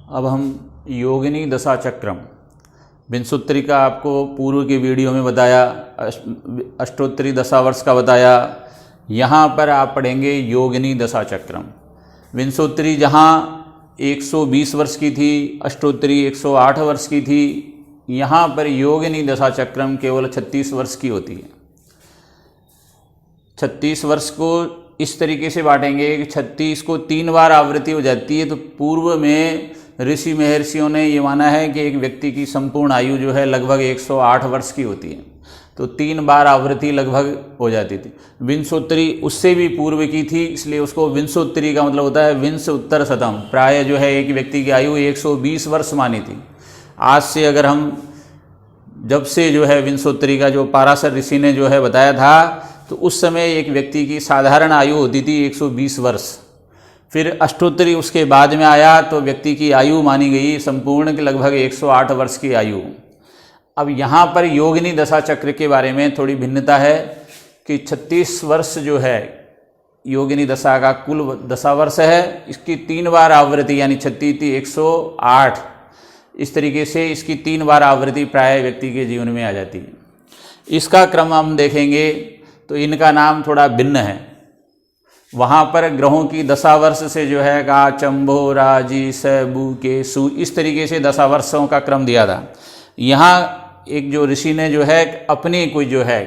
अब हम योगिनी दशा चक्रम विंशोत्तरी का आपको पूर्व के वीडियो में बताया, अष्टोत्तरी दशावर्ष का बताया। यहाँ पर आप पढ़ेंगे योगिनी दशा चक्रम। विंशोत्तरी जहाँ 120 वर्ष की थी, अष्टोत्तरी 108 वर्ष की थी, यहाँ पर योगिनी दशा चक्रम केवल 36 वर्ष की होती है। 36 वर्ष को इस तरीके से बांटेंगे कि 36 को 3 बार आवृत्ति हो जाती है। तो पूर्व में ऋषि महर्षियों ने ये माना है कि एक व्यक्ति की संपूर्ण आयु जो है लगभग 108 वर्ष की होती है, तो 3 बार आवृत्ति लगभग हो जाती थी। विंशोत्तरी उससे भी पूर्व की थी, इसलिए उसको विंशोत्तरी का मतलब होता है विंश उत्तर शतम। प्राय जो है एक व्यक्ति की आयु 120 वर्ष मानी थी। आज से अगर हम जब से जो है विंशोत्तरी का जो पाराशर ऋषि ने जो है बताया था, तो उस समय एक व्यक्ति की साधारण आयु होती थी 120 वर्ष। फिर अष्टोत्तरी उसके बाद में आया तो व्यक्ति की आयु मानी गई संपूर्ण की लगभग 108 वर्ष की आयु। अब यहाँ पर योगिनी दशा चक्र के बारे में थोड़ी भिन्नता है कि 36 वर्ष जो है योगिनी दशा का कुल दशा वर्ष है, इसकी 3 बार आवृत्ति यानी 36 108, इस तरीके से इसकी 3 बार आवृत्ति प्राय व्यक्ति के जीवन में आ जाती है। इसका क्रम हम देखेंगे तो इनका नाम थोड़ा भिन्न है। वहाँ पर ग्रहों की दशावर्ष से जो है का चंबो राजी सबू के सु, इस तरीके से दशावर्षों का क्रम दिया था। यहाँ एक जो ऋषि ने जो है अपनी कोई जो है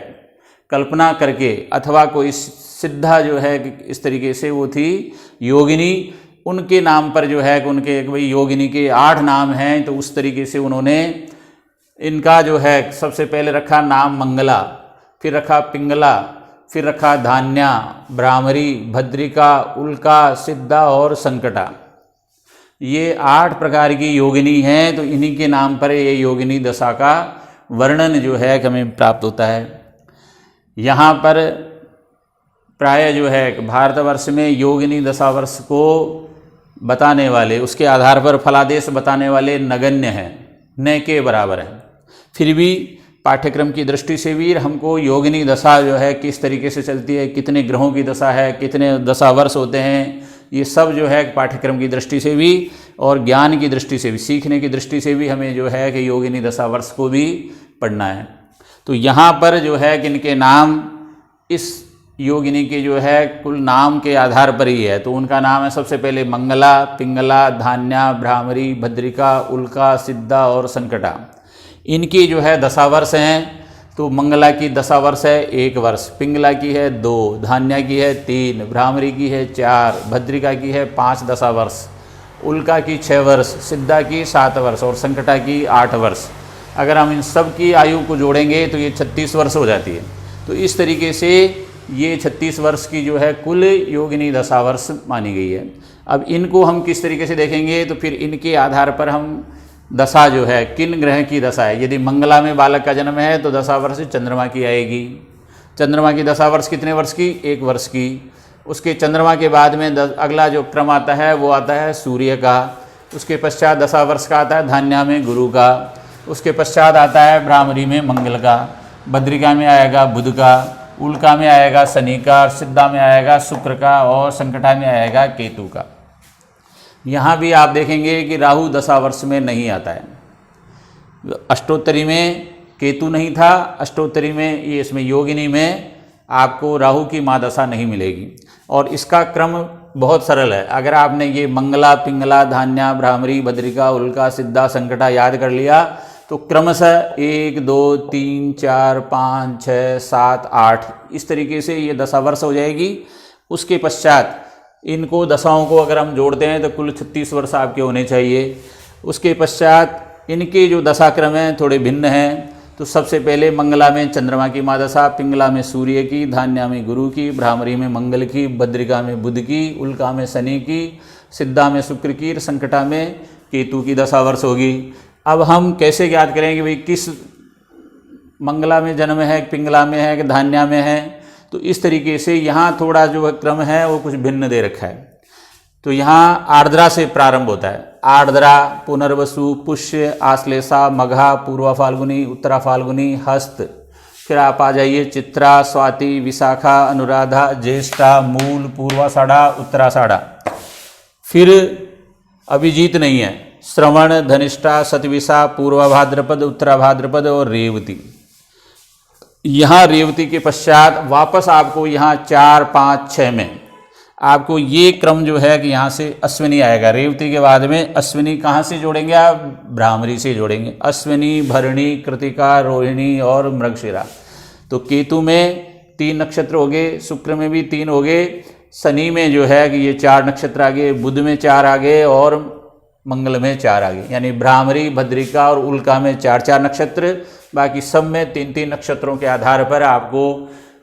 कल्पना करके अथवा कोई सिद्धा जो है इस तरीके से वो थी योगिनी, उनके नाम पर जो है उनके भाई योगिनी के 8 नाम हैं, तो उस तरीके से उन्होंने इनका जो है सबसे पहले रखा नाम मंगला, फिर रखा पिंगला, फिर रखा धान्या, भ्रामरी, भद्रिका, उल्का, सिद्धा और संकटा। ये 8 प्रकार की योगिनी हैं, तो इन्हीं के नाम पर ये योगिनी दशा का वर्णन जो है हमें प्राप्त होता है। यहाँ पर प्राय जो है भारतवर्ष में योगिनी दशावर्ष को बताने वाले, उसके आधार पर फलादेश बताने वाले नगण्य हैं, न के बराबर हैं। फिर भी पाठ्यक्रम की दृष्टि से भी हमको योगिनी दशा जो है किस तरीके से चलती है, कितने ग्रहों की दशा है, कितने दशावर्ष होते हैं, ये सब जो है पाठ्यक्रम की दृष्टि से भी और ज्ञान की दृष्टि से भी, सीखने की दृष्टि से भी हमें जो है कि योगिनी दशावर्ष को भी पढ़ना है। तो यहाँ पर जो है कि इनके नाम इस योगिनी के जो है कुल नाम के आधार पर ही है। तो उनका नाम है सबसे पहले मंगला, पिंगला, धान्या, भ्रामरी, भद्रिका, उल्का, सिद्धा और संकटा। इनकी जो है दशावर्ष हैं, तो मंगला की दशावर्ष है 1 वर्ष, पिंगला की है 2, धान्या की है 3, भ्रामरी की है 4, भद्रिका की है 5 दशावर्ष, उल्का की 6 वर्ष, सिद्धा की 7 वर्ष और संकटा की 8 वर्ष। अगर हम इन सब की आयु को जोड़ेंगे तो ये 36 वर्ष हो जाती है। तो इस तरीके से ये 36 वर्ष की जो है कुल योगिनी दशावर्ष मानी गई है। अब इनको हम किस तरीके से देखेंगे, तो फिर इनके आधार पर हम दशा जो है किन ग्रह की दशा है। यदि मंगला में बालक का जन्म है तो दशावर्ष चंद्रमा की आएगी। चंद्रमा की दशावर्ष कितने वर्ष की? 1 वर्ष की। उसके चंद्रमा के बाद में अगला जो क्रम आता है वो आता है सूर्य का। उसके पश्चात दशावर्ष का आता है धान्या में गुरु का। उसके पश्चात आता है भ्रामरी में मंगल का, भद्रिका में आएगा बुध का, उल्का में आएगा शनि का, सिद्धा में आएगा शुक्र का और संकटा में आएगा केतु का। यहाँ भी आप देखेंगे कि राहु दशावर्ष में नहीं आता है। अष्टोत्तरी में केतु नहीं था, अष्टोत्तरी में ये इसमें योगिनी में आपको राहु की महादशा नहीं मिलेगी। और इसका क्रम बहुत सरल है। अगर आपने ये मंगला, पिंगला, धान्या, भ्रामरी, भद्रिका, उल्का, सिद्धा, संकटा याद कर लिया तो क्रमशः 1 2 3 4 5 6 7 8 इस तरीके से ये दशावर्ष हो जाएगी। उसके पश्चात इनको दशाओं को अगर हम जोड़ते हैं तो कुल 36 वर्ष आपके होने चाहिए। उसके पश्चात इनके जो दशाक्रम हैं थोड़े भिन्न हैं। तो सबसे पहले मंगला में चंद्रमा की महादशा, पिंगला में सूर्य की, धान्या में गुरु की, भ्रामरी में मंगल की, भद्रिका में बुध की, उल्का में शनि की, सिद्धा में शुक्र की, संकटा में केतु की दशावर्ष होगी। अब हम कैसे ज्ञात करें कि भाई किस मंगला में जन्म है, पिंगला में है कि धान्या में है। तो इस तरीके से यहाँ थोड़ा जो क्रम है वो कुछ भिन्न दे रखा है। तो यहाँ आर्द्रा से प्रारंभ होता है। आर्द्रा, पुनर्वसु, पुष्य, आश्लेषा, मघा, पूर्वा फाल्गुनी, उत्तरा फाल्गुनी, हस्त। फिर आप आ जाइए चित्रा, स्वाति, विशाखा, अनुराधा, ज्येष्ठा, मूल, पूर्वाषाढ़ा, उत्तराषाढ़ा। फिर अभिजीत नहीं है, श्रवण, धनिष्ठा, शतभिषा, पूर्वा भाद्रपद, उत्तरा भाद्रपद और रेवती। यहाँ रेवती के पश्चात वापस आपको यहाँ 4, 5, 6 में आपको ये क्रम जो है कि यहाँ से अश्विनी आएगा। रेवती के बाद में अश्विनी कहाँ से जोड़ेंगे आप? ब्राह्मणी से जोड़ेंगे। अश्विनी, भरणी, कृतिका, रोहिणी और मृगशिरा। तो केतु में 3 नक्षत्र हो गए, शुक्र में भी 3 हो गए, शनि में जो है कि ये 4 नक्षत्र आ गए, बुध में 4 आ गए और मंगल में 4 आ गए। यानी भ्रामरी, भद्रिका और उल्का में 4-4 नक्षत्र, बाकी सब में 3-3 नक्षत्रों के आधार पर आपको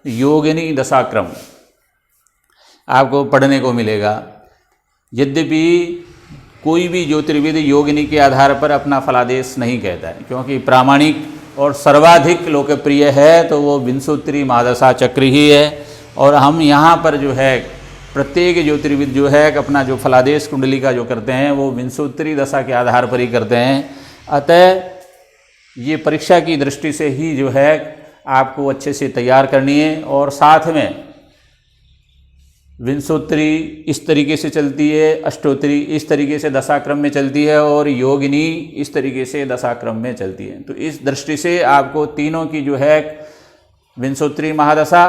योगिनी दशाक्रम आपको पढ़ने को मिलेगा। यद्यपि कोई भी ज्योतिर्विद योगिनी के आधार पर अपना फलादेश नहीं कहता है, क्योंकि प्रामाणिक और सर्वाधिक लोकप्रिय है तो वो विंशोत्तरी महादशा चक्र ही है। और हम यहाँ पर जो है प्रत्येक ज्योतिर्विद जो है अपना जो फलादेश कुंडली का जो करते हैं वो विंशोत्तरी दशा के आधार पर ही करते हैं। अतः ये परीक्षा की दृष्टि से ही जो है आपको अच्छे से तैयार करनी है। और साथ में विंशोत्तरी इस तरीके से चलती है, अष्टोत्तरी इस तरीके से दशाक्रम में चलती है और योगिनी इस तरीके से दशाक्रम में चलती है। तो इस दृष्टि से आपको तीनों की जो है विंशोत्तरी महादशा,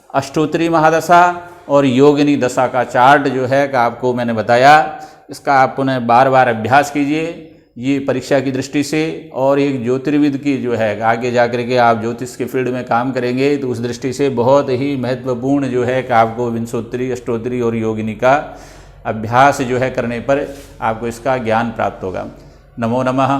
अष्टोत्तरी महादशा और योगिनी दशा का चार्ट जो है कि आपको मैंने बताया, इसका आप पुनः बार बार अभ्यास कीजिए ये परीक्षा की दृष्टि से। और एक ज्योतिर्विद की जो है आगे जाकर के आप ज्योतिष के फील्ड में काम करेंगे तो उस दृष्टि से बहुत ही महत्वपूर्ण जो है कि आपको विंशोत्तरी, अष्टोत्तरी और योगिनी का अभ्यास जो है करने पर आपको इसका ज्ञान प्राप्त होगा। नमो नमः।